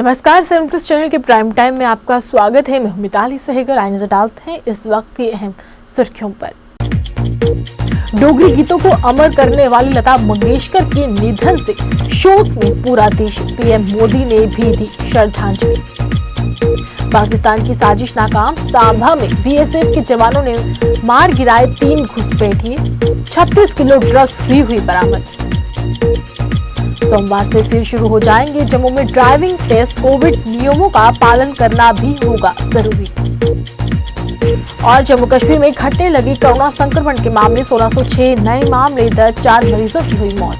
नमस्कार, 7 plus channel के prime time में आपका स्वागत है। मैं मिताली सहगल। आइए नजर डालते हैं इस वक्त की अहम सुर्खियों पर। डोगरी गीतों को अमर करने वाली लता मंगेशकर के निधन से शोक में पूरा देश। पीएम मोदी ने भी दी श्रद्धांजलि। पाकिस्तान की साजिश नाकाम। सांभा में बीएसएफ के जवानों ने मार गिराए 3 घुसपैठिए। 36 किलो ड्रग्स भी हुई बरामद। सोमवार से फिर शुरू हो जाएंगे जम्मू में ड्राइविंग टेस्ट। कोविड नियमों का पालन करना भी होगा जरूरी। और जम्मू कश्मीर में घटने लगी कोरोना संक्रमण के मामले। 1606 नए मामले दर्ज, 4 मरीजों की हुई मौत।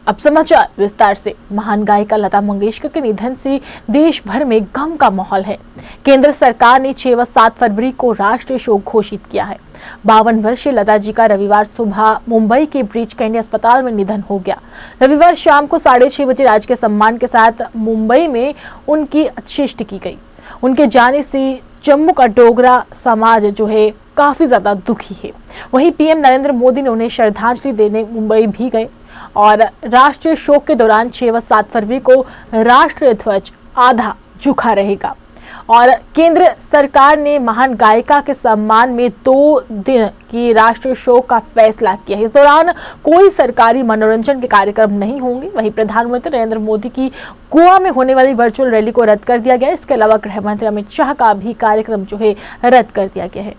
अब समाचार विस्तार से। महान गायिका लता मंगेशकर के निधन से देश भर में गम का माहौल है। केंद्र सरकार ने 6 व 7 फरवरी को राष्ट्रीय शोक घोषित किया है। 52 वर्षीय लता जी का रविवार सुबह मुंबई के ब्रीच कैंडी अस्पताल में निधन हो गया। रविवार शाम को 6:30 बजे राजकीय सम्मान के साथ मुंबई में उनकी अंत्येष्टि की गई। उनके जाने से जम्मू का डोगरा समाज जो है काफी ज्यादा दुखी है। वहीं पीएम नरेंद्र मोदी ने उन्हें श्रद्धांजलि देने मुंबई भी गए और राष्ट्रीय शोक के दौरान 6 व 7 फरवरी को राष्ट्रीय ध्वज आधा झुका रहेगा। और केंद्र सरकार ने महान गायिका के सम्मान में 2 दिन की राष्ट्रीय शोक का फैसला किया है। इस दौरान कोई सरकारी मनोरंजन के कार्यक्रम नहीं होंगे। वहीं प्रधानमंत्री नरेंद्र मोदी की गोवा में होने वाली वर्चुअल रैली को रद्द कर दिया गया। इसके अलावा गृह मंत्री अमित शाह का भी कार्यक्रम जो है रद्द कर दिया गया है।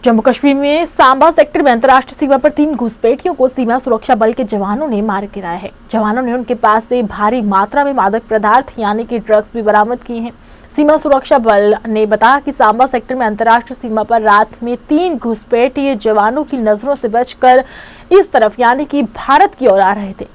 जम्मू कश्मीर में सांबा सेक्टर में अंतर्राष्ट्रीय सीमा पर 3 घुसपैठियों को सीमा सुरक्षा बल के जवानों ने मार गिराया है। जवानों ने उनके पास से भारी मात्रा में मादक पदार्थ यानी कि ड्रग्स भी बरामद किए हैं। सीमा सुरक्षा बल ने बताया कि सांबा सेक्टर में अंतर्राष्ट्रीय सीमा पर रात में 3 घुसपैठिए जवानों की नजरों से बचकर इस तरफ यानी कि भारत की ओर आ रहे थे।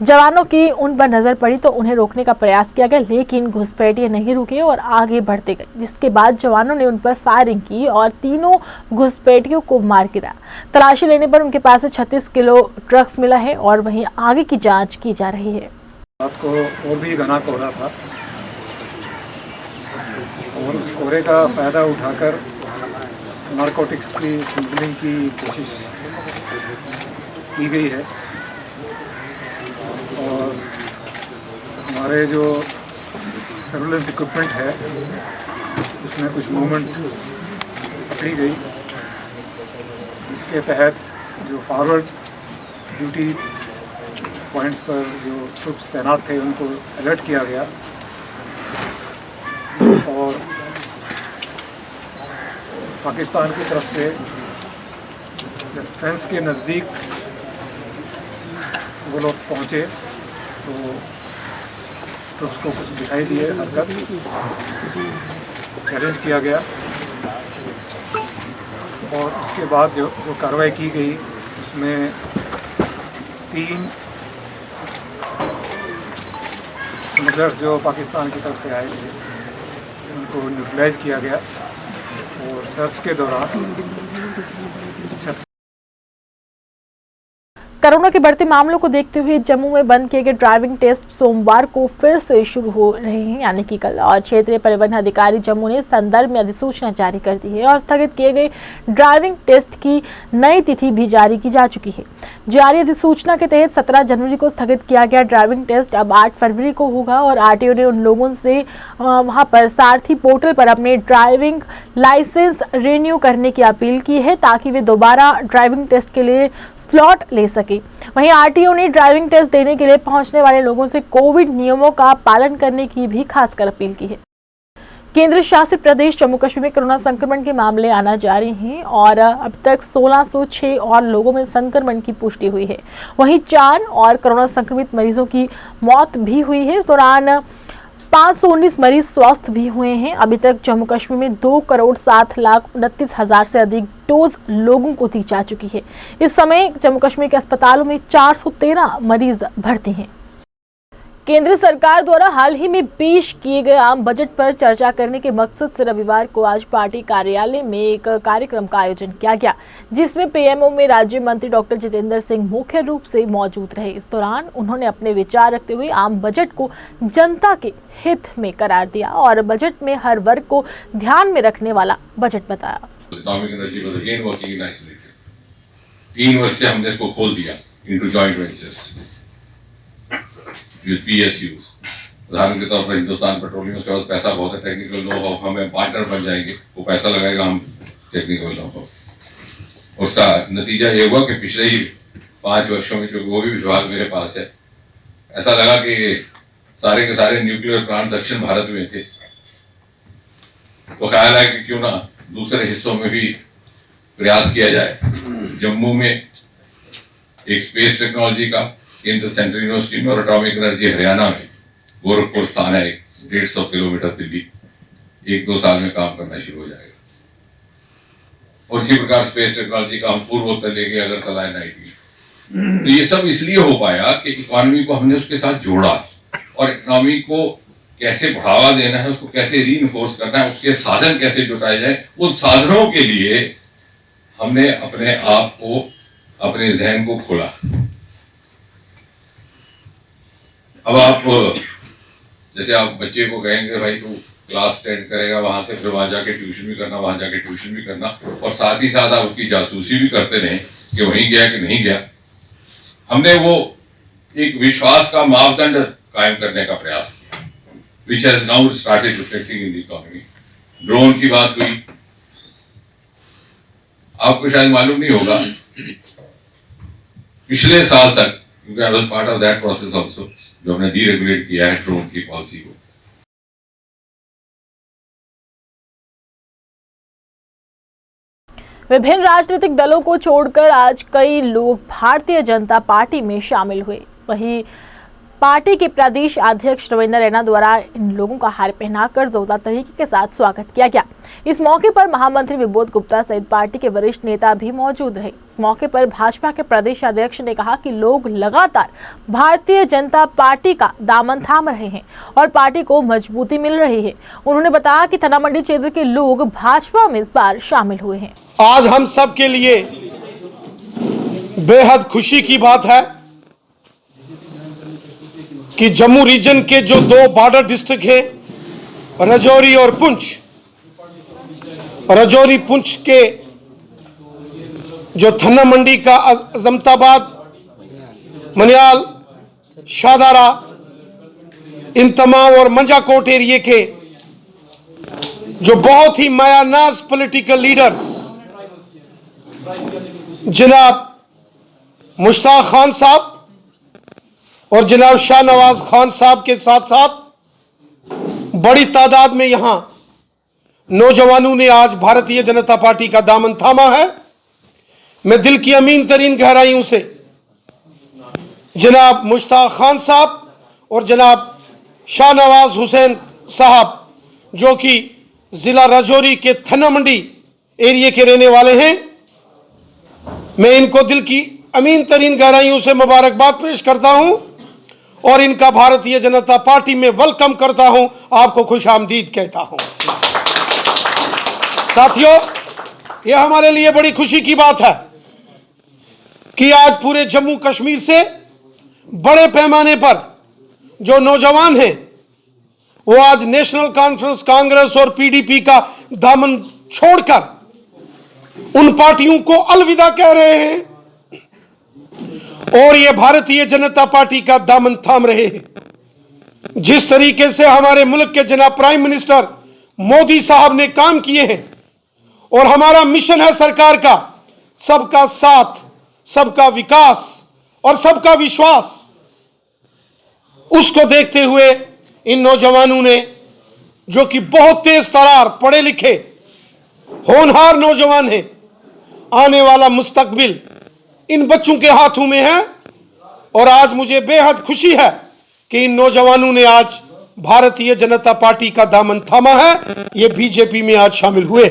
जवानों की उन पर नजर पड़ी तो उन्हें रोकने का प्रयास किया गया, लेकिन घुसपैठिए नहीं रुके और आगे बढ़ते गए, जिसके बाद जवानों ने उन पर फायरिंग की और तीनों घुसपैठियों को मार गिराया। तलाशी लेने पर उनके पास से 36 किलो ड्रग्स मिला है और वहीं आगे की जांच की जा रही है। रात को और भी घना कोहरा था और उस कोहरे का फायदा उठाकर नारकोटिक्स की स्मगलिंग की कोशिश की गई है और हमारे जो सर्विलेंस इक्विपमेंट है उसमें कुछ मूवमेंट पकड़ी गई, जिसके तहत जो फॉरवर्ड ड्यूटी पॉइंट्स पर जो ट्रुप्स तैनात थे उनको अलर्ट किया गया और पाकिस्तान की तरफ से फेंस के नज़दीक वो लोग पहुँचे तो ट्रुप्स को कुछ दिखाई दिए हरकत, चैलेंज किया गया और उसके बाद जो कार्रवाई की गई उसमें 3 स्मगलर्स जो पाकिस्तान की तरफ से आए थे उनको न्यूट्रलाइज किया गया और सर्च के दौरान कोरोना के बढ़ते मामलों को देखते हुए जम्मू में बंद किए गए ड्राइविंग टेस्ट सोमवार को फिर से शुरू हो रहे हैं यानी कि कल। और क्षेत्रीय परिवहन अधिकारी जम्मू ने संदर्भ में अधिसूचना जारी कर दी है और स्थगित किए गए ड्राइविंग टेस्ट की नई तिथि भी जारी की जा चुकी है। जारी अधिसूचना के तहत 17 जनवरी को स्थगित किया गया ड्राइविंग टेस्ट अब 8 फरवरी को होगा और आरटीओ ने उन लोगों से वहां पर सारथी पोर्टल पर अपने ड्राइविंग लाइसेंस रिन्यू करने की अपील की है ताकि वे दोबारा ड्राइविंग टेस्ट के लिए स्लॉट ले सके। वहीं आरटीओ ने ड्राइविंग टेस्ट देने के लिए पहुंचने वाले लोगों से कोविड नियमों का पालन करने की भी खासकर अपील की है। केंद्र शासित प्रदेश जम्मू कश्मीर में कोरोना संक्रमण के मामले आना जारी हैं और अब तक 1606 और लोगों में संक्रमण की पुष्टि हुई है। वहीं 4 और कोरोना संक्रमित मरीजों की मौत भी हुई है। इस दौरान 519 मरीज स्वस्थ भी हुए हैं। अभी तक जम्मू कश्मीर में 2,07,29,000 से अधिक डोज लोगों को दी जा चुकी है। इस समय जम्मू कश्मीर के अस्पतालों में 413 मरीज भर्ती हैं। केंद्र सरकार द्वारा हाल ही में पेश किए गए आम बजट पर चर्चा करने के मकसद से रविवार को आज पार्टी कार्यालय में एक कार्यक्रम का आयोजन किया गया, जिसमें पीएमओ में राज्य मंत्री डॉक्टर जितेंद्र सिंह मुख्य रूप से मौजूद रहे। इस दौरान उन्होंने अपने विचार रखते हुए आम बजट को जनता के हित में करार दिया और बजट में हर वर्ग को ध्यान में रखने वाला बजट बताया। 3 वर्ष से हमने इसको खोल दिया into joint ventures with PSUs उदाहरण के तौर पर हिंदुस्तान पेट्रोलियम, उसके पास पैसा बहुत है, टेक्निकल नो हाउ, हमें पार्टनर बन जाएंगे, वो पैसा लगाएगा, हम टेक्निकल नो हाउ। उसका नतीजा ये हुआ कि पिछले ही 5 वर्षों में, जो वो भी विभाग मेरे पास है, ऐसा लगा कि सारे के सारे न्यूक्लियर प्लांट दक्षिण भारत में थे। तो ख्याल है कि क्यों ना दूसरे हिस्सों में भी प्रयास किया जाए। जम्मू में एक स्पेस टेक्नोलॉजी का केंद्र सेंट्रल यूनिवर्सिटी में, और एटॉमिक एनर्जी हरियाणा में गोरखपुर स्थान है, 150 किलोमीटर दिल्ली, 1-2 साल में काम करना शुरू हो जाएगा। और इसी प्रकार स्पेस टेक्नोलॉजी का हम पूर्वोत्तर ले गए, अगरतला NIT। तो ये सब इसलिए हो पाया कि इकोनॉमी को हमने उसके साथ जोड़ा, और इकोनॉमी को कैसे बढ़ावा देना है, उसको कैसे रीइंफोर्स करना है, उसके साधन कैसे जुटाए जाए, उन साधनों के लिए हमने अपने आप को, अपने जहन को खोला। अब आप जैसे आप बच्चे को कहेंगे भाई तू क्लास 10 करेगा, वहां से फिर वहां जाके ट्यूशन भी करना, वहां जाके ट्यूशन भी करना, और साथ ही साथ आप उसकी जासूसी भी करते रहे कि वहीं गया कि नहीं गया। हमने वो एक विश्वास का मापदंड कायम करने का प्रयास किया, which has now started reflecting in the economy। Drone की बात हुई, आपको शायद मालूम नहीं होगा, पिछले साल तक, क्योंकि I was part of that process also, जो हमने डीरेगुलेट किया है ड्रोन की पॉलिसी को। विभिन्न राजनीतिक दलों को छोड़कर आज कई लोग भारतीय जनता पार्टी में शामिल हुए। वहीं पार्टी के प्रदेश अध्यक्ष रविंद्र रैना द्वारा इन लोगों का हार पहनाकर जोरदार तरीके के साथ स्वागत किया गया। इस मौके पर महामंत्री विबोध गुप्ता सहित पार्टी के वरिष्ठ नेता भी मौजूद रहे। इस मौके पर भाजपा के प्रदेश अध्यक्ष ने कहा कि लोग लगातार भारतीय जनता पार्टी का दामन थाम रहे हैं और पार्टी को मजबूती मिल रही है। उन्होंने बताया कि थाना मंडी क्षेत्र के लोग भाजपा में इस बार शामिल हुए हैं। आज हम सब के लिए बेहद खुशी की बात है कि जम्मू रीजन के जो 2 बॉर्डर डिस्ट्रिक्ट है, राजौरी और पुंछ, राजौरी पुंछ के जो थाना मंडी का अजमताबाद, मनियाल, शाहदारा, इन तमाम और मंजाकोट एरिए के जो बहुत ही मायानाज पॉलिटिकल लीडर्स जनाब मुश्ताक खान साहब और जनाब शाहनवाज खान साहब के साथ साथ बड़ी तादाद में यहां नौजवानों ने आज भारतीय जनता पार्टी का दामन थामा है। मैं दिल की अमीन तरीन गहराइयों से जनाब मुश्ताक खान साहब और जनाब शाहनवाज हुसैन साहब, जो कि जिला राजौरी के थाना मंडी एरिया के रहने वाले हैं, मैं इनको दिल की अमीन तरीन गहराइयों से मुबारकबाद पेश करता हूं और इनका भारतीय जनता पार्टी में वेलकम करता हूं, आपको खुशामदीद कहता हूं। साथियों, यह हमारे लिए बड़ी खुशी की बात है कि आज पूरे जम्मू कश्मीर से बड़े पैमाने पर जो नौजवान हैं वो आज नेशनल कॉन्फ्रेंस कांग्रेस और PDP का दामन छोड़कर उन पार्टियों को अलविदा कह रहे हैं और ये भारतीय जनता पार्टी का दामन थाम रहे हैं। जिस तरीके से हमारे मुल्क के जनाब प्राइम मिनिस्टर मोदी साहब ने काम किए हैं और हमारा मिशन है सरकार का सबका साथ, सबका विकास और सबका विश्वास, उसको देखते हुए इन नौजवानों ने, जो कि बहुत तेज तरार, पढ़े लिखे, होनहार नौजवान हैं, आने वाला मुस्तकबिल इन बच्चों के हाथों में है और आज मुझे बेहद खुशी है कि इन नौजवानों ने आज भारतीय जनता पार्टी का दामन थामा है, ये बीजेपी में आज शामिल हुए।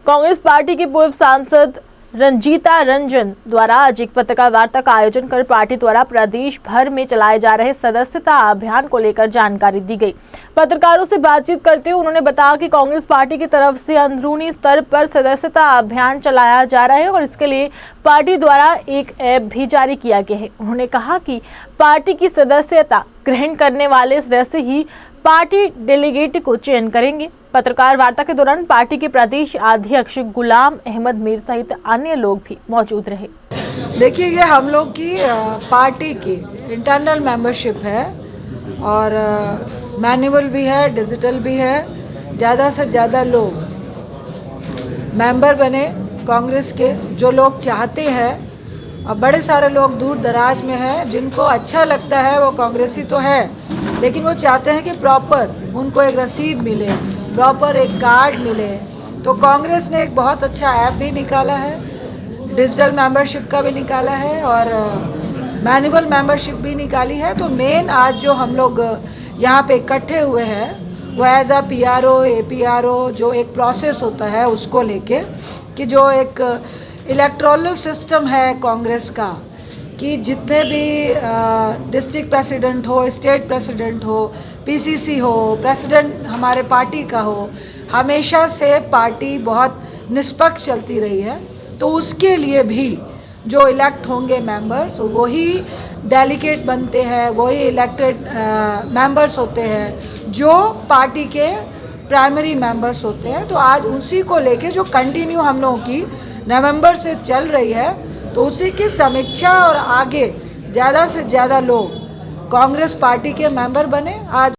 कांग्रेस पार्टी के पूर्व सांसद रंजीता रंजन द्वारा आज एक पत्रकार वार्ता का आयोजन कर पार्टी द्वारा प्रदेश भर में चलाए जा रहे सदस्यता अभियान को लेकर जानकारी दी गई। पत्रकारों से बातचीत करते हुए उन्होंने बताया कि कांग्रेस पार्टी की तरफ से अंदरूनी स्तर पर सदस्यता अभियान चलाया जा रहा है और इसके लिए पार्टी द्वारा एक ऐप भी जारी किया गया है। उन्होंने कहा कि पार्टी की सदस्यता ग्रहण करने वाले सदस्य ही पार्टी डेलीगेट को चयन करेंगे। पत्रकार वार्ता के दौरान पार्टी के प्रदेश अध्यक्ष गुलाम अहमद मीर सहित अन्य लोग भी मौजूद रहे। देखिए, ये हम लोग की पार्टी की इंटरनल मेंबरशिप है और मैनुअल भी है, डिजिटल भी है। ज़्यादा से ज़्यादा लोग मेंबर बने कांग्रेस के, जो लोग चाहते हैं। और बड़े सारे लोग दूर दराज में हैं जिनको अच्छा लगता है, वो कांग्रेसी तो है, लेकिन वो चाहते हैं कि प्रॉपर उनको एक रसीद मिले, प्रॉपर एक कार्ड मिले। तो कांग्रेस ने एक बहुत अच्छा ऐप भी निकाला है, डिजिटल मेंबरशिप का भी निकाला है और मैनुअल मेंबरशिप भी निकाली है। तो मेन आज जो हम लोग यहाँ पे इकट्ठे हुए हैं वो एज अ PRO, APRO जो एक प्रोसेस होता है उसको लेके, कि जो एक इलेक्टोरल सिस्टम है कांग्रेस का, कि जितने भी डिस्ट्रिक्ट प्रेसिडेंट हो, स्टेट प्रेसिडेंट हो, PCC हो, प्रेसिडेंट हमारे पार्टी का हो, हमेशा से पार्टी बहुत निष्पक्ष चलती रही है। तो उसके लिए भी जो इलेक्ट होंगे मेंबर्स, वही डेलीगेट बनते हैं, वही इलेक्टेड मेंबर्स होते हैं जो पार्टी के प्राइमरी मेंबर्स होते हैं। तो आज उसी को लेके जो कंटिन्यू हम लोगों की नवंबर से चल रही है, तो उसी की समीक्षा और आगे ज़्यादा से ज़्यादा लोग कांग्रेस पार्टी के मेंबर बने। आज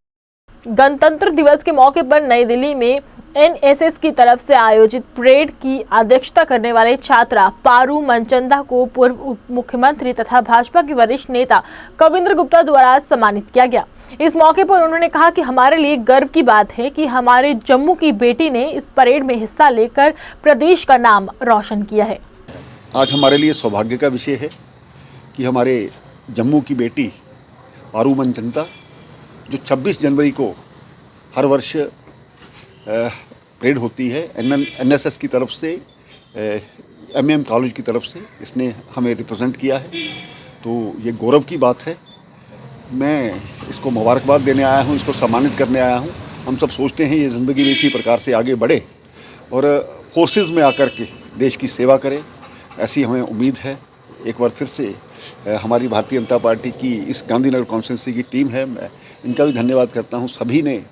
गणतंत्र दिवस के मौके पर नई दिल्ली में NSS की तरफ से आयोजित परेड की अध्यक्षता करने वाले छात्रा पारू मनचंदा को पूर्व उप मुख्यमंत्री तथा भाजपा के वरिष्ठ नेता कविंद्र गुप्ता द्वारा सम्मानित किया गया। इस मौके पर उन्होंने कहा कि हमारे लिए गर्व की बात है कि हमारे जम्मू की बेटी ने इस परेड में हिस्सा लेकर प्रदेश का नाम रोशन किया है। आज हमारे लिए सौभाग्य का विषय है कि हमारे जम्मू की बेटी पारू मनचंदा, जो 26 जनवरी को हर वर्ष परेड होती है NSS की तरफ से, MM कॉलेज की तरफ से, इसने हमें रिप्रेजेंट किया है। तो ये गौरव की बात है। मैं इसको मुबारकबाद देने आया हूँ, इसको सम्मानित करने आया हूँ। हम सब सोचते हैं ये ज़िंदगी में इसी प्रकार से आगे बढ़े और फोर्सेस में आकर के देश की सेवा करे, ऐसी हमें उम्मीद है। एक बार फिर से हमारी भारतीय जनता पार्टी की इस गांधीनगर कॉन्स्टिट्यूंसी की टीम है, मैं इनका भी धन्यवाद करता हूँ। सभी ने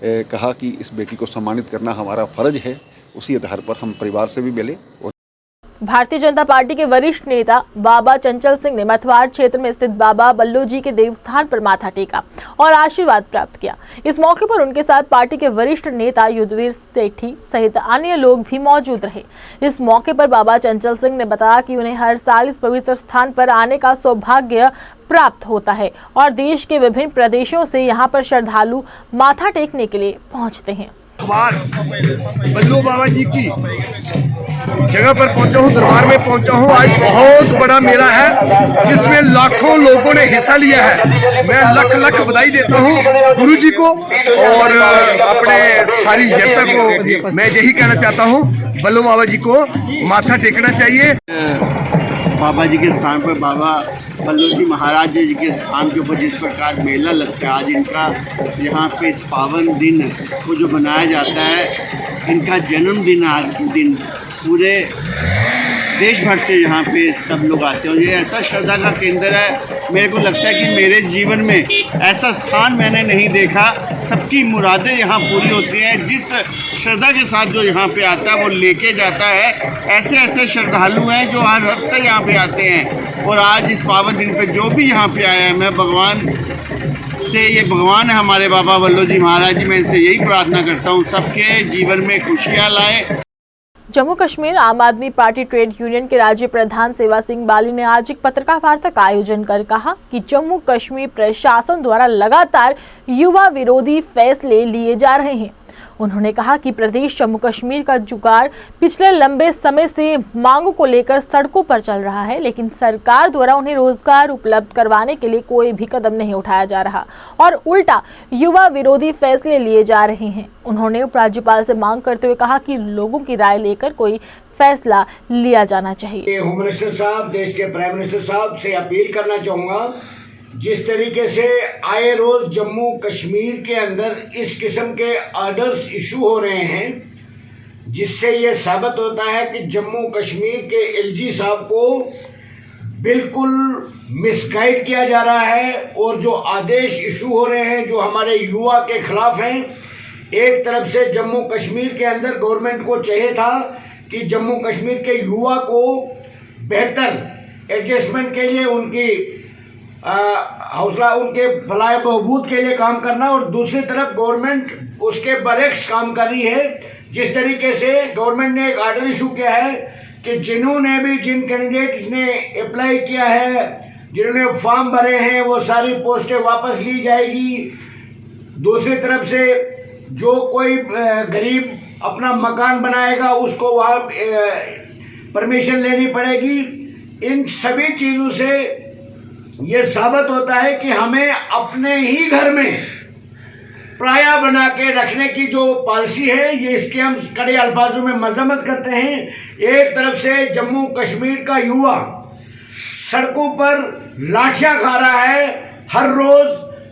कहा कि इस बेटी को सम्मानित करना हमारा फ़र्ज है। उसी आधार पर हम परिवार से भी मिले। और भारतीय जनता पार्टी के वरिष्ठ नेता बाबा चंचल सिंह ने मथवाड़ क्षेत्र में स्थित बाबा बल्लू जी के देवस्थान पर माथा टेका और आशीर्वाद प्राप्त किया। इस मौके पर उनके साथ पार्टी के वरिष्ठ नेता युद्धवीर सेठी सहित अन्य लोग भी मौजूद रहे। इस मौके पर बाबा चंचल सिंह ने बताया कि उन्हें हर साल इस पवित्र स्थान पर आने का सौभाग्य प्राप्त होता है और देश के विभिन्न प्रदेशों से यहाँ पर श्रद्धालु माथा टेकने के लिए पहुँचते हैं। बल्लू बाबा जी की जगह पर पहुंचा हूं, दरबार में पहुंचा हूं। आज बहुत बड़ा मेला है जिसमें लाखों लोगों ने हिस्सा लिया है। मैं लख लख बधाई देता हूं गुरु जी को और अपने सारी जनता को। मैं यही कहना चाहता हूं, बल्लू बाबा जी को माथा टेकना चाहिए। बाबा जी के स्थान पर, बाबा बल्लू जी महाराज जी के स्थान के ऊपर जिस प्रकार मेला लगता है, आज इनका यहाँ पे इस पावन दिन को जो मनाया जाता है, इनका जन्मदिन आज के दिन पूरे देश भर से यहाँ पे सब लोग आते हैं और ये ऐसा श्रद्धा का केंद्र है। मेरे को लगता है कि मेरे जीवन में ऐसा स्थान मैंने नहीं देखा। सबकी मुरादें यहाँ पूरी होती हैं। जिस श्रद्धा के साथ जो यहाँ पे आता है वो लेके जाता है। ऐसे ऐसे श्रद्धालु हैं जो हर हफ्ते यहाँ पे आते हैं और आज इस पावन दिन पे जो भी यहाँ पे आया है, मैं भगवान से, ये भगवान है हमारे बाबा बल्लू जी महाराज जी, मैं इनसे यही प्रार्थना करता हूँ सबके जीवन में खुशियाँ लाए। जम्मू कश्मीर आम आदमी पार्टी ट्रेड यूनियन के राज्य प्रधान सेवा सिंह बाली ने आज एक पत्रकार वार्ता का आयोजन कर कहा कि जम्मू कश्मीर प्रशासन द्वारा लगातार युवा विरोधी फैसले लिए जा रहे हैं। उन्होंने कहा कि प्रदेश जम्मू कश्मीर का जुगाड़ पिछले लंबे समय से मांगों को लेकर सड़कों पर चल रहा है, लेकिन सरकार द्वारा उन्हें रोजगार उपलब्ध करवाने के लिए कोई भी कदम नहीं उठाया जा रहा और उल्टा युवा विरोधी फैसले लिए जा रहे हैं। उन्होंने उपराज्यपाल से मांग करते हुए कहा कि लोगों की राय लेकर कोई फैसला लिया जाना चाहिए। होम मिनिस्टर साहब, देश के प्राइम मिनिस्टर साहब से अपील करना चाहूँगा, जिस तरीके से आए रोज जम्मू कश्मीर के अंदर इस किस्म के ऑर्डर्स इशू हो रहे हैं, जिससे ये साबित होता है कि जम्मू कश्मीर के LG साहब को बिल्कुल मिसगाइड किया जा रहा है और जो आदेश इशू हो रहे हैं जो हमारे युवा के खिलाफ हैं। एक तरफ से जम्मू कश्मीर के अंदर गवर्नमेंट को चाहिए था कि जम्मू कश्मीर के युवा को बेहतर एडजस्टमेंट के लिए उनकी हौसला, उनके भलाई बहबूद के लिए काम करना, और दूसरी तरफ गवर्नमेंट उसके बरक्स काम कर रही है। जिस तरीके से गवर्नमेंट ने एक आर्डर इशू किया है कि जिन्होंने भी, जिन कैंडिडेट ने अप्लाई किया है, जिन्होंने फॉर्म भरे हैं, वो सारी पोस्टें वापस ली जाएगी। दूसरी तरफ से जो कोई गरीब अपना मकान बनाएगा उसको वहाँ परमिशन लेनी पड़ेगी। इन सभी चीज़ों से ये साबित होता है कि हमें अपने ही घर में पराया बना के रखने की जो पॉलिसी है, ये इसके हम कड़े अल्फाजों में मजम्मत करते हैं। एक तरफ से जम्मू कश्मीर का युवा सड़कों पर लाठियां खा रहा है, हर रोज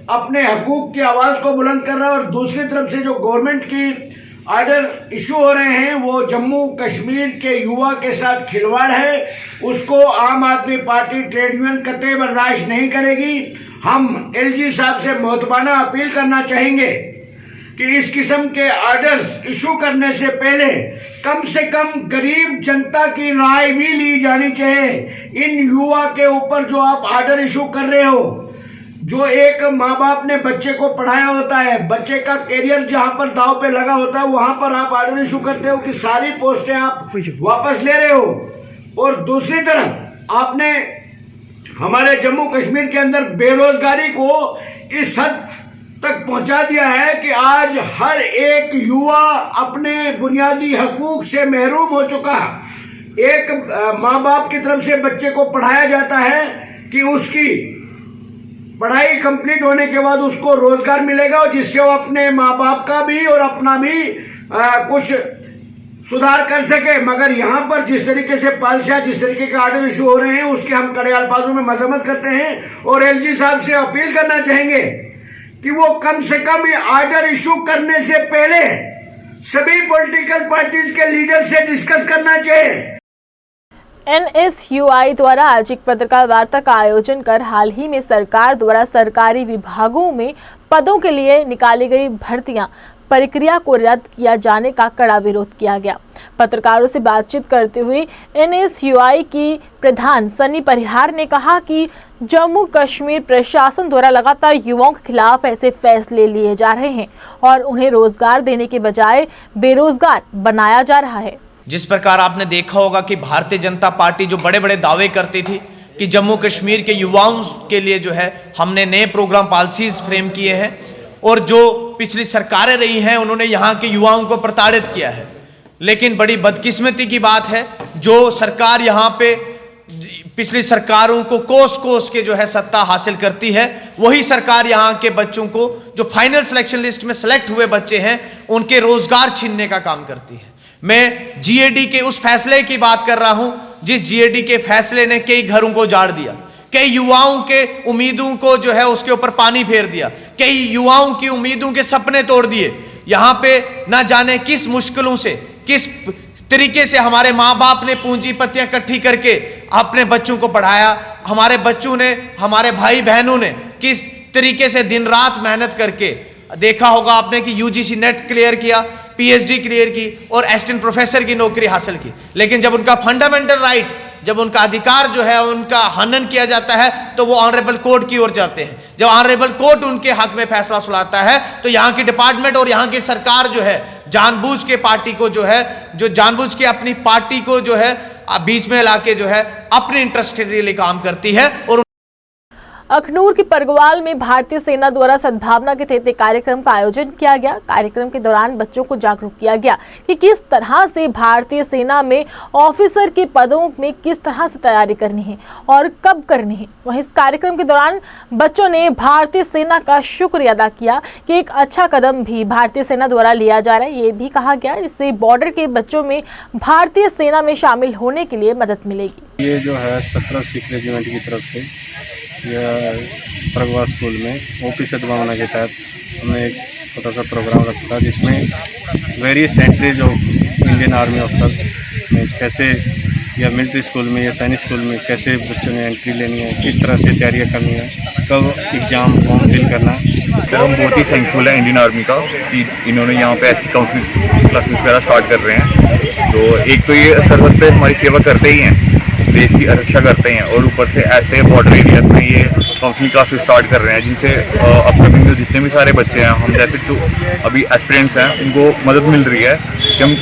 अपने हकूक की आवाज़ को बुलंद कर रहा है, और दूसरी तरफ से जो गवर्नमेंट की ऑर्डर इशू हो रहे हैं वो जम्मू कश्मीर के युवा के साथ खिलवाड़ है। उसको आम आदमी पार्टी ट्रेड यूनियन कतई बर्दाश्त नहीं करेगी। हम एलजी साहब से मोहतबाना अपील करना चाहेंगे कि इस किस्म के ऑर्डर्स इशू करने से कम गरीब जनता की राय भी ली जानी चाहिए। इन युवा के ऊपर जो आप ऑर्डर इशू कर रहे हो, जो एक माँ बाप ने बच्चे को पढ़ाया होता है, बच्चे का करियर जहाँ पर दाव पे लगा होता है, वहाँ पर आप ऑर्डर इशू करते हो कि सारी पोस्टें आप वापस ले रहे हो, और दूसरी तरफ आपने हमारे जम्मू कश्मीर के अंदर बेरोजगारी को इस हद तक पहुंचा दिया है कि आज हर एक युवा अपने बुनियादी हकूक से महरूम हो चुका है। एक माँ बाप की तरफ से बच्चे को पढ़ाया जाता है कि उसकी पढ़ाई कंप्लीट होने के बाद उसको रोजगार मिलेगा, और जिससे वो अपने माँ बाप का भी और अपना भी कुछ सुधार कर सके। मगर यहाँ पर जिस तरीके से पॉलिसियां, जिस तरीके के ऑर्डर इशू हो रहे हैं, उसके हम कड़े अल्फाजों में मजम्मत करते हैं, और एलजी साहब से अपील करना चाहेंगे कि वो कम से कम ये ऑर्डर इशू करने से पहले सभी पॉलिटिकल पार्टीज के लीडर से डिस्कस करना चाहिए। एनएसयूआई द्वारा आज एक पत्रकार वार्ता का आयोजन कर हाल ही में सरकार द्वारा सरकारी विभागों में पदों के लिए निकाली गई भर्तियां प्रक्रिया को रद्द किया जाने का कड़ा विरोध किया गया। पत्रकारों से बातचीत करते हुए एनएसयूआई की प्रधान सनी परिहार ने कहा कि जम्मू कश्मीर प्रशासन द्वारा लगातार युवाओं के खिलाफ ऐसे फैसले लिए जा रहे हैं और उन्हें रोजगार देने के बजाय बेरोजगार बनाया जा रहा है। जिस प्रकार आपने देखा होगा कि भारतीय जनता पार्टी जो बड़े बड़े दावे करती थी कि जम्मू कश्मीर के युवाओं के लिए जो है हमने नए प्रोग्राम पॉलिसीज फ्रेम किए हैं, और जो पिछली सरकारें रही हैं उन्होंने यहाँ के युवाओं को प्रताड़ित किया है। लेकिन बड़ी बदकिस्मती की बात है, जो सरकार यहाँ पे पिछली सरकारों को कोस के जो है सत्ता हासिल करती है, वही सरकार यहाँ के बच्चों को, जो फाइनल सिलेक्शन लिस्ट में सेलेक्ट हुए बच्चे हैं, उनके रोजगार छीनने का काम करती है। मैं जीएडी के उस फैसले की बात कर रहा हूं जिस जीएडी के फैसले ने कई घरों को उजाड़ दिया, कई युवाओं के उम्मीदों को जो है उसके ऊपर पानी फेर दिया, कई युवाओं की उम्मीदों के सपने तोड़ दिए। यहां पे ना जाने किस मुश्किलों से, किस तरीके से हमारे माँ बाप ने पूंजीपतियां इकट्ठी करके अपने बच्चों को पढ़ाया, हमारे बच्चों ने, हमारे भाई बहनों ने किस तरीके से दिन रात मेहनत करके, देखा होगा आपने कि यूजीसी नेट क्लियर किया, पीएचडी क्लियर की और असिस्टेंट प्रोफेसर की नौकरी हासिल की। लेकिन जब उनका फंडामेंटल राइट, जब उनका अधिकार जो है उनका हनन किया जाता है, तो वो ऑनरेबल कोर्ट की ओर जाते हैं। जब ऑनरेबल कोर्ट उनके हक में फैसला सुनाता है, तो यहाँ की डिपार्टमेंट और यहाँ की सरकार जो है जानबूझ के पार्टी को जो है, जो जानबूझ के अपनी पार्टी को जो है बीच में लाके जो है अपने इंटरेस्ट के लिए काम करती है। और अखनूर के परगवाल में भारतीय सेना द्वारा सद्भावना के तहत एक कार्यक्रम का आयोजन किया गया। कार्यक्रम के दौरान बच्चों को जागरूक किया गया कि किस तरह से भारतीय सेना में ऑफिसर के पदों में किस तरह से तैयारी करनी है और कब करनी है। वहीं इस कार्यक्रम के दौरान बच्चों ने भारतीय सेना का शुक्रिया अदा किया कि एक अच्छा कदम भी भारतीय सेना द्वारा लिया जा रहा है। ये भी कहा गया इससे बॉर्डर के बच्चों में भारतीय सेना में शामिल होने के लिए मदद मिलेगी। ये जो है 17 सिख रेजिमेंट की तरफ से परगवा स्कूल में ओपी सद्भावना के तहत हमने एक छोटा सा प्रोग्राम रखा था, जिसमें various entries of Indian army officers में कैसे, या मिलिट्री स्कूल में या सैनिक स्कूल में कैसे बच्चों ने एंट्री लेनी है, किस तरह से तैयारियां करनी है, कब एग्ज़ाम फॉर्म फिल करना है। सर हम बहुत ही थैंकफुल है इंडियन आर्मी का कि इन्होंने यहाँ पे ऐसी काउंसलिंग क्लासेस वगैरह स्टार्ट कर रहे हैं। तो एक तो ये सरहद पे हमारी सेवा करते ही हैं, देश की रक्षा करते हैं, और ऊपर से ऐसे बॉर्डर एरियाज में ये काउंसलिंग क्लासेस स्टार्ट कर रहे हैं, जिनसे अपकमिंग जो जितने भी सारे बच्चे हैं, हम जैसे जो अभी एस्पिरेंट्स हैं, उनको मदद मिल रही है कि हम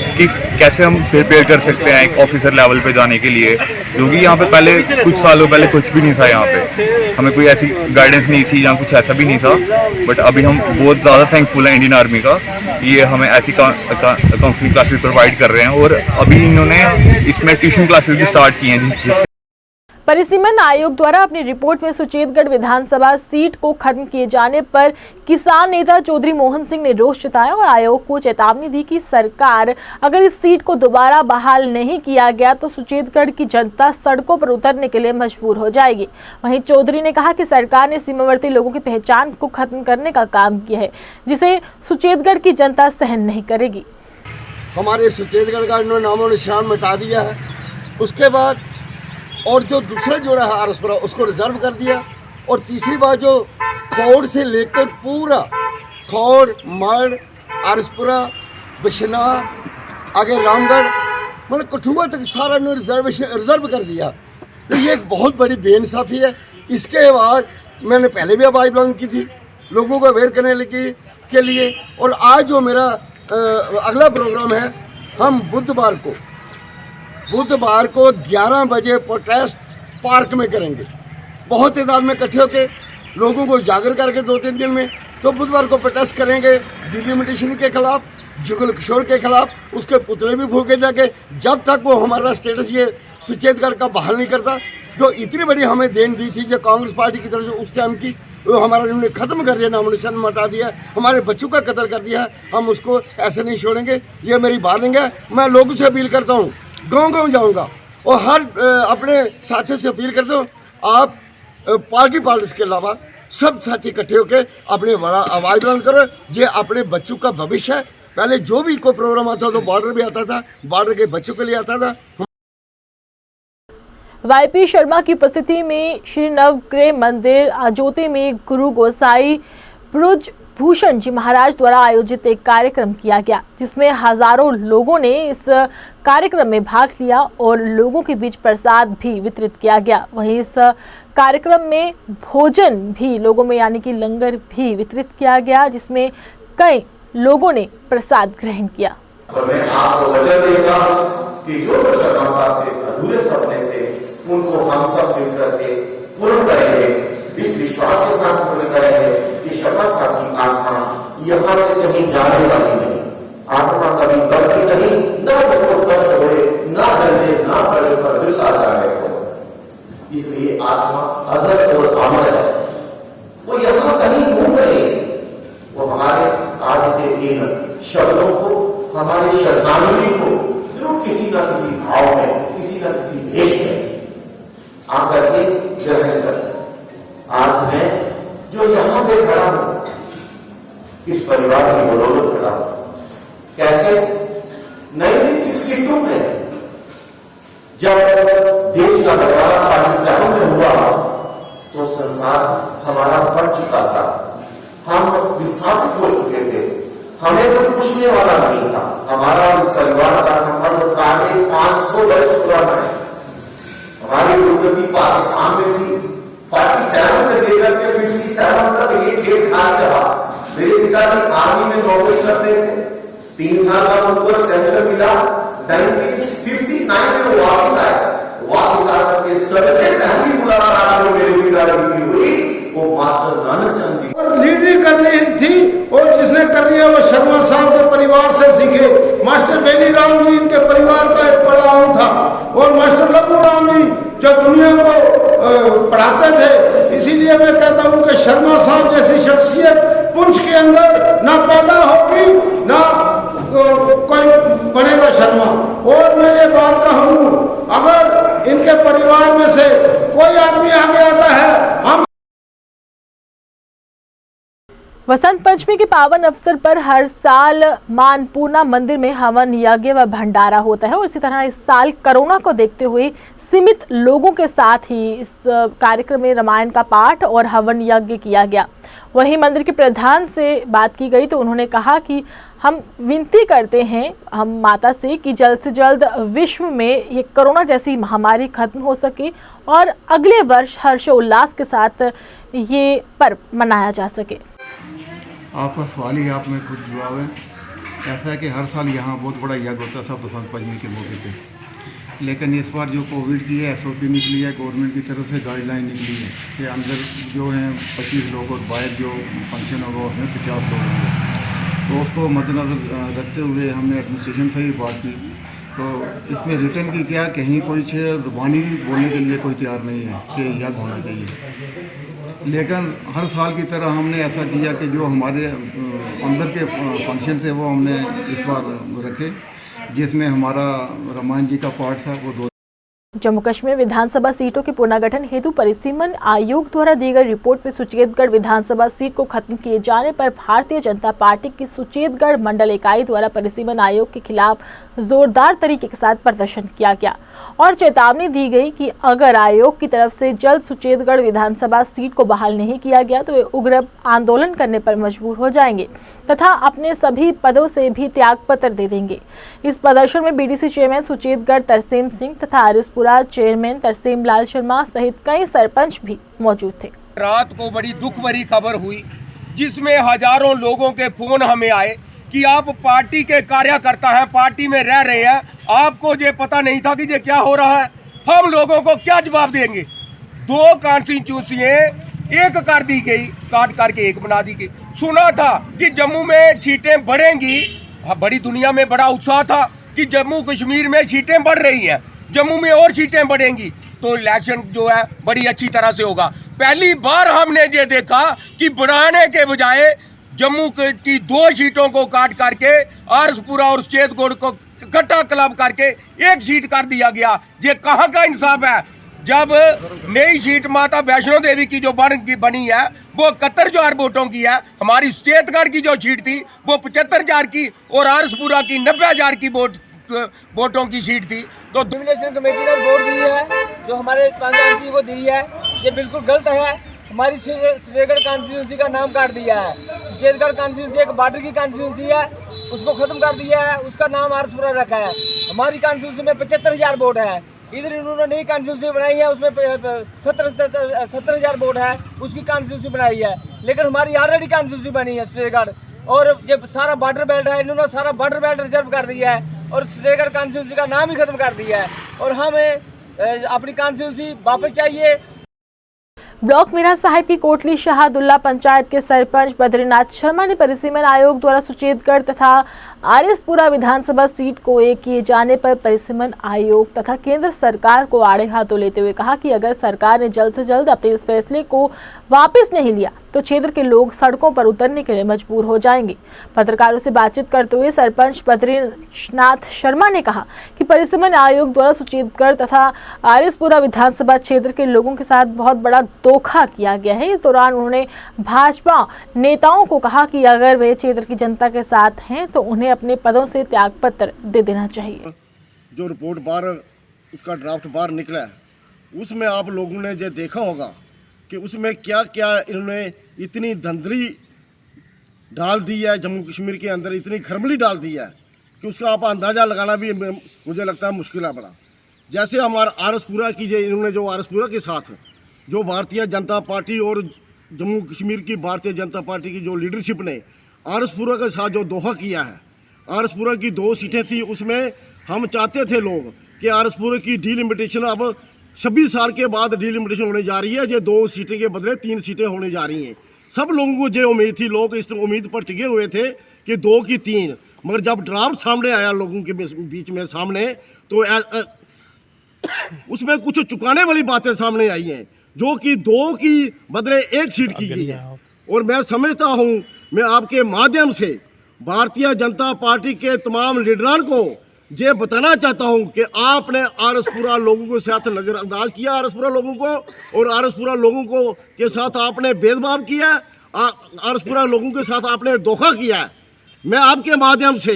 कैसे हम प्रिपेयर कर सकते हैं एक ऑफिसर लेवल पे जाने के लिए, जो कि यहाँ पे पहले कुछ सालों पहले कुछ भी नहीं था। यहाँ पे हमें कोई ऐसी गाइडेंस नहीं थी, यहाँ कुछ ऐसा भी नहीं था। बट अभी हम बहुत ज़्यादा थैंकफुल हैं इंडियन आर्मी का, ये हमें ऐसी काउंसलिंग क्लासेस प्रोवाइड कर रहे हैं। और अभी इन्होंने इसमें ट्यूशन क्लासेस भी स्टार्ट की हैं, जिससे परिसीमन आयोग द्वारा अपनी रिपोर्ट में सुचेतगढ़ विधानसभा सीट को खत्म किए जाने पर किसान नेता चौधरी मोहन सिंह ने रोष जताया और आयोग को चेतावनी दी कि सरकार अगर इस सीट को दोबारा बहाल नहीं किया गया तो सुचेतगढ़ की जनता सड़कों पर उतरने के लिए मजबूर हो जाएगी। वहीं चौधरी ने कहा कि सरकार ने सीमावर्ती लोगों की पहचान को खत्म करने का काम किया है, जिसे सुचेतगढ़ की जनता सहन नहीं करेगी। हमारे सुचेतगढ़ का इन्होंने नामो निशान मिटा दिया है। उसके बाद और जो दूसरा जोड़ा है आरसपुरा, उसको रिजर्व कर दिया। और तीसरी बात, जो खौड़ से लेकर पूरा खौड़, मढ़, आरसपुरा, बिशना, आगे रामगढ़, मतलब कठुआ तक सारा इन्होंने रिजर्व कर दिया। तो ये एक बहुत बड़ी बेइंसाफ़ी है। इसके बाद मैंने पहले भी आवाज़ बुलंद की थी लोगों को अवेयर करने के लिए। और आज जो मेरा अगला प्रोग्राम है, हम बुधवार को 11 बजे प्रोटेस्ट पार्क में करेंगे। बहुत तादाद में इकट्ठे होकर लोगों को जागर करके 2-3 दिन में, तो बुधवार को प्रोटेस्ट करेंगे डिलिमिटेशन के खिलाफ, जुगल किशोर के खिलाफ। उसके पुतले भी फूके जाके जब तक वो हमारा स्टेटस ये सुचेतगढ़ का बहाल नहीं करता। जो इतनी बड़ी हमें देन दी थी जो कांग्रेस पार्टी की तरफ से उस टाइम की, वो हमारा उन्होंने ख़त्म कर दिया, नामोनिशान मिटा दिया, हमारे बच्चों का कत्ल कर दिया। हम उसको ऐसे नहीं छोड़ेंगे, ये मेरी वार्निंग है। मैं लोगों से अपील करता हूँ, गांव-गांव जाऊंगा और हर अपने साथियों से अपील करता हूँ, आप पार्टी पॉलिटिक्स के अलावा सब साथी इकट्ठे होकर अपने बड़ा आवाज़ बुलंद करो। ये अपने बच्चों का भविष्य है। पहले जो भी कोई प्रोग्राम आता तो बॉर्डर भी आता था, बॉर्डर के बच्चों के लिए आता था। वाईपी शर्मा की उपस्थिति में श्री नवग्रह मंदिर आजोते में गुरु गोसाई ब्रज भूषण जी महाराज द्वारा आयोजित एक कार्यक्रम किया गया, जिसमें हजारों लोगों ने इस कार्यक्रम में भाग लिया और लोगों के बीच प्रसाद भी वितरित किया गया। वहीं इस कार्यक्रम में भोजन भी लोगों में यानी कि लंगर भी वितरित किया गया, जिसमें कई लोगों ने प्रसाद ग्रहण किया। तो मैं आपको वचन देता हूं कि जो शर्मा साहब के अधूरे सपने थे उनको हम सब मिलकर के पूर्ण करेंगे। इस विश्वास के साथ पूर्ण करेंगे कि शर्मा साहब की आत्मा यहाँ से कहीं जाने वाली नहीं, आत्मा कभी बढ़ती नहीं, ना उसको कष्ट होए, ना जले, ना सड़े पर दिल आ जाने को। इसलिए आत्मा अजर और अमर है, वो यहाँ कहीं घूम रही है। वो हमारे आज के इन शब्दों को, हमारे श्रद्धांजलि को जरूर किसी न किसी भाव में, किसी न किसी भेष में आकर के ग्रहण कर। आज मैं जो यहाँ पे खड़ा हूं, इस परिवार की बदौलत खड़ा हूं। कैसे? 1962 में जब देश का बंटवारा पाकिस्तान में हुआ तो संसार हमारा बढ़ चुका था, हम विस्थापित हो चुके थे, हमें कोई पूछने वाला नहीं था। हमारा उस परिवार का संबंध 550 वर्ष पुराना है। हमारी प्रगति पाकिस्तान में थी। 47 से लेकर के 57 तक ये खेल खाल रहा। मेरे पिताजी आर्मी में नौकरी करते थे, 3 साल का उनको एक्सटेंशन मिला। 1959 में वो वापस आकर के सबसे पहली मुलाकात जो मेरे पिताजी की हुई वो मास्टर नानक चंद जी। लीडरी करनी थी और जिसने करनी है वो शर्मा साहब के परिवार से सीखे। मास्टर बेनी राम जी इनके परिवार का एक बड़ा अंग था और मास्टर लब्बू राम जी जो दुनिया को पढ़ाते थे। इसीलिए मैं कहता हूँ कि शर्मा साहब जैसी शख्सियत पुंछ के अंदर ना पैदा होगी ना कोई बनेगा शर्मा। और मैं ये बात कहूँ, अगर इनके परिवार में से कोई आदमी आगे आता है, हम वसंत पंचमी के पावन अवसर पर हर साल मां अन्नपूर्णा मंदिर में हवन यज्ञ व भंडारा होता है और इसी तरह इस साल कोरोना को देखते हुए सीमित लोगों के साथ ही इस कार्यक्रम में रामायण का पाठ और हवन यज्ञ किया गया। वहीं मंदिर के प्रधान से बात की गई तो उन्होंने कहा कि हम विनती करते हैं हम माता से कि जल्द से जल्द विश्व में ये कोरोना जैसी महामारी खत्म हो सके और अगले वर्ष हर्षोल्लास के साथ ये पर्व मनाया जा सके। आपका सवाल ही आप में कुछ जवाब है। ऐसा है कि हर साल यहाँ बहुत बड़ा यज्ञ होता था बसंत पंचमी के मौके पे, लेकिन इस बार जो कोविड की है SOP निकली है, गवर्नमेंट की तरफ से गाइडलाइन निकली है कि अंदर जो हैं 25 लोग और बाहर जो फंक्शन होगा उसमें 50 लोग होंगे। तो उसको मद्देनजर रखते हुए हमने एडमिनिस्ट्रेशन से ही बात की। तो इसमें रिटर्न की क्या कहीं कोई ज़ुबानी भी बोलने के लिए कोई तैयार नहीं है कि यज्ञ होना चाहिए, लेकिन हर साल की तरह हमने ऐसा किया कि जो हमारे अंदर के फंक्शन थे वो हमने इस बार रखे, जिसमें हमारा रामायण जी का पाठ था वो 2। जम्मू कश्मीर विधानसभा सीटों के पुनर्गठन हेतु परिसीमन आयोग द्वारा दी गई रिपोर्ट में सुचेतगढ़ विधानसभा सीट को खत्म किए जाने पर भारतीय जनता पार्टी की सुचेतगढ़ मंडल इकाई द्वारा परिसीमन आयोग के खिलाफ जोरदार तरीके के साथ प्रदर्शन किया गया और चेतावनी दी गई कि अगर आयोग की तरफ से जल्द सुचेतगढ़ विधानसभा सीट को बहाल नहीं किया गया तो वे उग्र आंदोलन करने पर मजबूर हो जाएंगे तथा अपने सभी पदों से भी त्याग पत्र दे देंगे। इस प्रदर्शन में BDC चेयरमैन सुचेतगढ़ तरसेम सिंह तथा आरिसपुरा चेयरमैन तरसेम लाल शर्मा सहित कई सरपंच भी मौजूद थे। रात को बड़ी दुख भरी खबर हुई जिसमें हजारों लोगों के फोन हमें आए कि आप पार्टी के कार्यकर्ता हैं, पार्टी में रह रहे हैं, आपको ये पता नहीं था कि ये क्या हो रहा है। हम लोगों को क्या जवाब देंगे? 2 कॉन्स्टिट्यूंसियां एक कर दी गई, काट करके एक बना दी गई। सुना था कि जम्मू में सीटें बढ़ेंगी, बड़ी दुनिया में बड़ा उत्साह था कि जम्मू कश्मीर में सीटें बढ़ रही हैं, जम्मू में और सीटें बढ़ेंगी तो इलेक्शन जो है बड़ी अच्छी तरह से होगा। पहली बार हमने ये देखा कि बढ़ाने के बजाय जम्मू की 2 सीटों को काट करके आरसपुरा और सुचेतगढ़ को इकट्ठा क्लब करके 1 सीट कर दिया गया। ये कहाँ का इंसाफ है? जब नई सीट माता वैष्णो देवी की जो बनी है वो 71,000 वोटों की है, हमारी सुचेतगढ़ की जो सीट थी वो 75,000 की और आरसपुरा की 90,000 की वोटों की सीट थी। तो नॉमिनेशन कमेटी ने वोट दी है जो हमारे पंचायत को दी है, ये बिल्कुल गलत है। हमारी सुचेतगढ़ कॉन्स्टिट्यूंसी का नाम काट दिया है। सुचेतगढ़ कॉन्स्टिट्यूंसी एक बॉर्डर की कॉन्स्टिट्यूंसी है, उसको खत्म कर दिया है, उसका नाम आरसपुरा रखा है। हमारी कॉन्स्टिट्यूंसी में 75,000 वोट है, इधर इन्होंने नई कॉन्स्टिट्यूंसी बनाई है उसमें 70,000 वोट है, उसकी कॉन्स्टिट्यूंसी बनाई है। लेकिन हमारी ऑलरेडी कॉन्स्टिट्यूंसी बनी है सुचेतगढ़, और जब सारा बॉर्डर बेल्ट है इन्होंने सारा बॉर्डर बेल्ट रिजर्व कर दिया है और सुचेतगढ़ कॉन्स्टिट्यूंसी का नाम ही खत्म कर दिया है और हमें अपनी कॉन्स्टिट्यूंसी वापस चाहिए। ब्लॉक मीरा साहिब की कोटली शाहदुल्ला पंचायत के सरपंच बद्रीनाथ शर्मा ने परिसीमन आयोग द्वारा सुचेतगढ़ तथा आरिसपुरा विधानसभा सीट को एक किए जाने पर परिसीमन आयोग तथा केंद्र सरकार को आड़े हाथों लेते हुए कहा कि अगर सरकार ने जल्द से जल्द अपने इस फैसले को वापस नहीं लिया तो क्षेत्र के लोग सड़कों पर उतरने के लिए मजबूर हो जाएंगे। पत्रकारों से बातचीत करते हुए सरपंच बद्रीनाथ शर्मा ने कहा कि परिसीमन आयोग द्वारा सुचेतगढ़ तथा आरिसपुरा विधानसभा क्षेत्र के लोगों के साथ बहुत बड़ा धोखा किया गया है। इस दौरान उन्होंने भाजपा नेताओं को कहा कि अगर वे क्षेत्र की जनता के साथ हैं तो उन्हें अपने पदों से त्याग पत्र दे देना चाहिए। जो रिपोर्ट बाहर उसका ड्राफ्ट बाहर निकला है उसमें आप लोगों ने जो देखा होगा कि उसमें क्या क्या इन्होंने इतनी धंधली डाल दी है, जम्मू कश्मीर के अंदर इतनी खरमली डाल दी है कि उसका आप अंदाज़ा लगाना भी मुझे लगता है मुश्किल है बड़ा। जैसे हमारा आरसपुरा की इन्होंने जो आरसपुरा के साथ जो भारतीय जनता पार्टी और जम्मू कश्मीर की भारतीय जनता पार्टी की जो लीडरशिप ने आरसपुरा के साथ जो धोखा किया है, आरसपुरा की 2 सीटें थी उसमें हम चाहते थे लोग कि आरसपुरा की डीलिमिटेशन अब 26 साल के बाद डीलिमिटेशन होने जा रही है। ये 2 सीटें के बदले 3 सीटें होने जा रही हैं। सब लोगों को जो उम्मीद थी, लोग इस उम्मीद पर टिके हुए थे कि 2 की 3, मगर जब ड्राफ्ट सामने आया लोगों के बीच में सामने तो उसमें कुछ चुकाने वाली बातें सामने आई हैं जो कि 2 की बदले 1 सीट की गई है। और मैं समझता हूँ, मैं आपके माध्यम से भारतीय जनता पार्टी के तमाम लीडरान को ये बताना चाहता हूँ कि आपने आरसपुरा लोगों के साथ नज़रअंदाज किया, आरसपुरा लोगों को और आरसपुरा लोगों को के साथ आपने भेदभाव किया। आरसपुरा लोगों के साथ आपने धोखा किया है। मैं आपके माध्यम से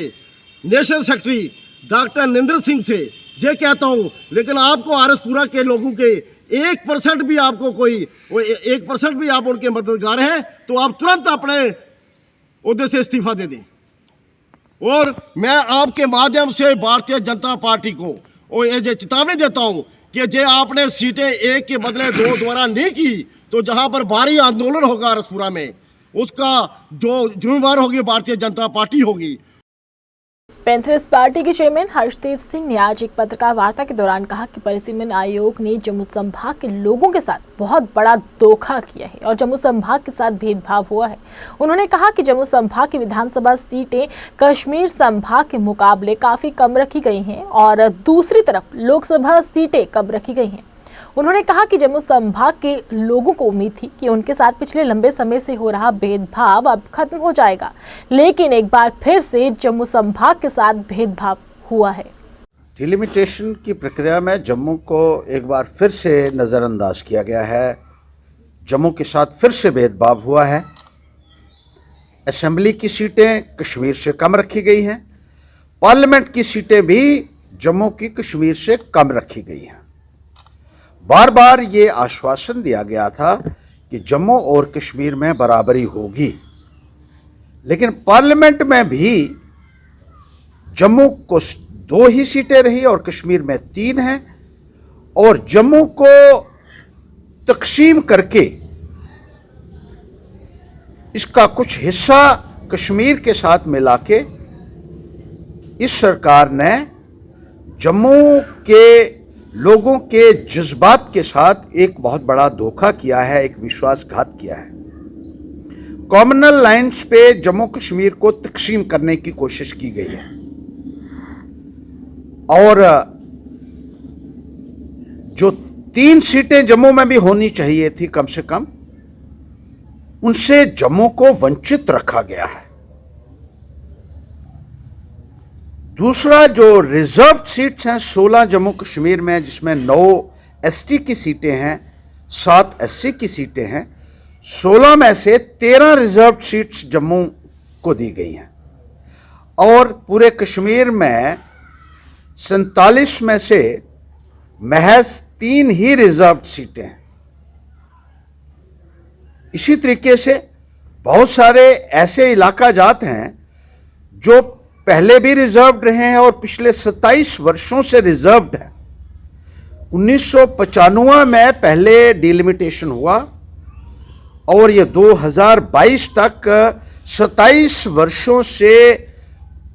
national secretary doctor Narendra Singh से ये कहता हूँ, लेकिन आपको आरसपुरा के लोगों के 1% भी आपको कोई 1% भी आप उनके मददगार हैं तो आप तुरंत अपने ओहदे से इस्तीफा दे दें। और मैं आपके माध्यम से भारतीय जनता पार्टी को ये चेतावनी देता हूँ कि जे आपने सीटें एक के बदले दो दोबारा नहीं की तो जहाँ पर भारी आंदोलन होगा आरसपुरा में, उसका जो जिम्मेवार होगी भारतीय जनता पार्टी होगी। पैंथर्स पार्टी के चेयरमैन हर्षदेव सिंह ने आज एक पत्रकार वार्ता के दौरान कहा कि परिसीमन आयोग ने जम्मू संभाग के लोगों के साथ बहुत बड़ा धोखा किया है और जम्मू संभाग के साथ भेदभाव हुआ है। उन्होंने कहा कि जम्मू संभाग की विधानसभा सीटें कश्मीर संभाग के मुकाबले काफी कम रखी गई हैं और दूसरी तरफ लोकसभा सीटें कम रखी गई हैं। उन्होंने कहा कि जम्मू संभाग के लोगों को उम्मीद थी कि उनके साथ पिछले लंबे समय से हो रहा भेदभाव अब खत्म हो जाएगा, लेकिन एक बार फिर से जम्मू संभाग के साथ भेदभाव हुआ है। डिलिमिटेशन की प्रक्रिया में जम्मू को एक बार फिर से नज़रअंदाज किया गया है। जम्मू के साथ फिर से भेदभाव हुआ है। असेंबली की सीटें कश्मीर से कम रखी गई हैं, पार्लियामेंट की सीटें भी जम्मू की कश्मीर से कम रखी गई हैं। बार बार ये आश्वासन दिया गया था कि जम्मू और कश्मीर में बराबरी होगी, लेकिन पार्लियामेंट में भी जम्मू को 2 ही सीटें रही और कश्मीर में 3 हैं, और जम्मू को तकसीम करके इसका कुछ हिस्सा कश्मीर के साथ मिला के इस सरकार ने जम्मू के लोगों के जज्बात के साथ एक बहुत बड़ा धोखा किया है, एक विश्वासघात किया है। कॉमनल लाइंस पे जम्मू कश्मीर को तकसीम करने की कोशिश की गई है और जो 3 सीटें जम्मू में भी होनी चाहिए थी कम से कम, उनसे जम्मू को वंचित रखा गया है। दूसरा, जो रिजर्व्ड सीट्स हैं 16 जम्मू कश्मीर में, जिसमें 9 एसटी की सीटें हैं, 7 एससी की सीटें हैं, 16 में से 13 रिजर्व्ड सीट्स जम्मू को दी गई हैं और पूरे कश्मीर में 47 में से महज 3 ही रिजर्व्ड सीटें हैं। इसी तरीके से बहुत सारे ऐसे इलाका जात हैं जो पहले भी रिजर्व्ड रहे हैं और पिछले 27 वर्षों से रिजर्व्ड है। 1995 में पहले डिलिमिटेशन हुआ और ये 2022 तक 27 वर्षों से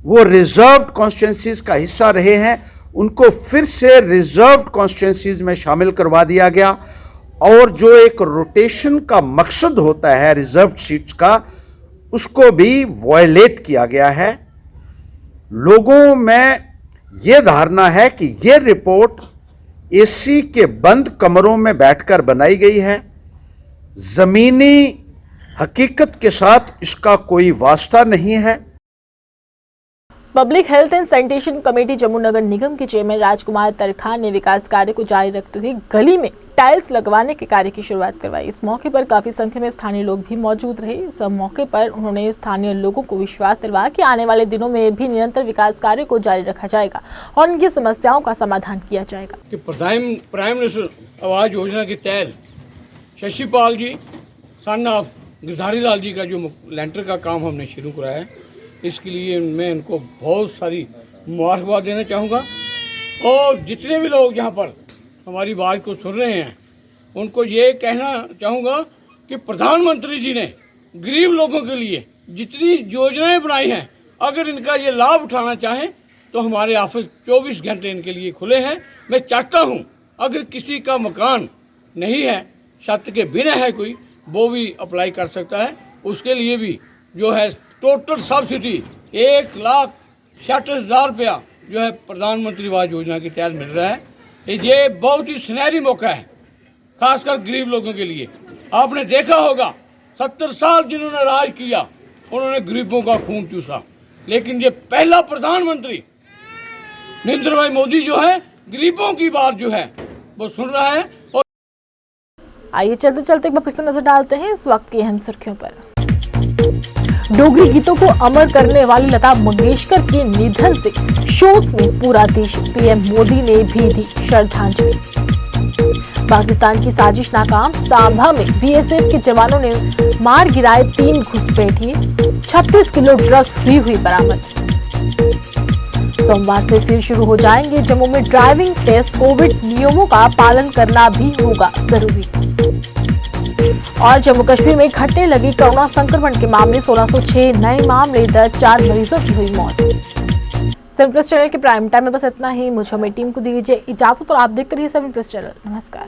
वो रिजर्व्ड कॉन्स्टिट्यूंसीज का हिस्सा रहे हैं। उनको फिर से रिजर्व्ड कॉन्स्टिट्यूंसीज में शामिल करवा दिया गया और जो एक रोटेशन का मकसद होता है रिजर्व्ड सीट्स का, उसको भी वायलेट किया गया है। लोगों में यह धारणा है कि यह रिपोर्ट एसी के बंद कमरों में बैठकर बनाई गई है। जमीनी हकीकत के साथ इसका कोई वास्ता नहीं है। Public health and sanitation committee Jammu नगर निगम के चेयरमैन राजकुमार तरखान ने विकास कार्य को जारी रखते हुए गली में टाइल्स लगवाने के कार्य की शुरुआत करवाई। इस मौके पर काफी संख्या में स्थानीय लोग भी मौजूद रहे। इस मौके पर उन्होंने स्थानीय लोगों को विश्वास दिलवाया कि आने वाले दिनों में भी निरंतर विकास कार्य को जारी रखा जाएगा और उनकी समस्याओं का समाधान किया जाएगा। कि प्राइम मिनिस्टर आवास योजना के तहत शशिपाल जी सन ऑफ गिरधारी लाल जी का जो लेंटर का काम हमने शुरू कराया है, इसके लिए मैं इनको बहुत सारी मुबारकबाद देना चाहूँगा। और जितने भी लोग यहाँ पर हमारी बात को सुन रहे हैं, उनको ये कहना चाहूँगा कि प्रधानमंत्री जी ने गरीब लोगों के लिए जितनी योजनाएं बनाई हैं, अगर इनका ये लाभ उठाना चाहें तो हमारे ऑफिस 24 घंटे इनके लिए खुले हैं। मैं चाहता हूँ अगर किसी का मकान नहीं है, छत के बिना है कोई, वो भी अप्लाई कर सकता है। उसके लिए भी जो है टोटल सब्सिडी 1,60,000 रुपया जो है प्रधानमंत्री आवास योजना के तहत मिल रहा है। ये बहुत ही सुनहरी मौका है, खासकर गरीब लोगों के लिए। आपने देखा होगा 70 साल जिन्होंने राज किया, उन्होंने गरीबों का खून चूसा, लेकिन ये पहला प्रधानमंत्री नरेंद्र भाई मोदी जो है गरीबों की बात जो है वो सुन रहा है। और आइए चलते चलते एक बार फिर से नजर डालते हैं इस वक्त की अहम सुर्खियों पर। डोगरी गीतों को अमर करने वाली लता मंगेशकर के निधन से शोक में पूरा देश। पीएम मोदी ने भी दी श्रद्धांजलि। पाकिस्तान की साजिश नाकाम, सांभा में बीएसएफ के जवानों ने मार गिराए 3 घुसपैठिए, 36 किलो ड्रग्स भी हुई बरामद। सोमवार से फिर शुरू हो जाएंगे जम्मू में ड्राइविंग टेस्ट। कोविड नियमों का पालन करना भी होगा जरूरी। और जम्मू कश्मीर में घटने लगी कोरोना संक्रमण के मामले, 1606 नए मामले दर्ज, 4 मरीजों की हुई मौत। सेवन प्लस चैनल के प्राइम टाइम में बस इतना ही। मुझे मेरी टीम को दीजिए इजाजत और आप देखते रहिए 7 प्लस चैनल। नमस्कार।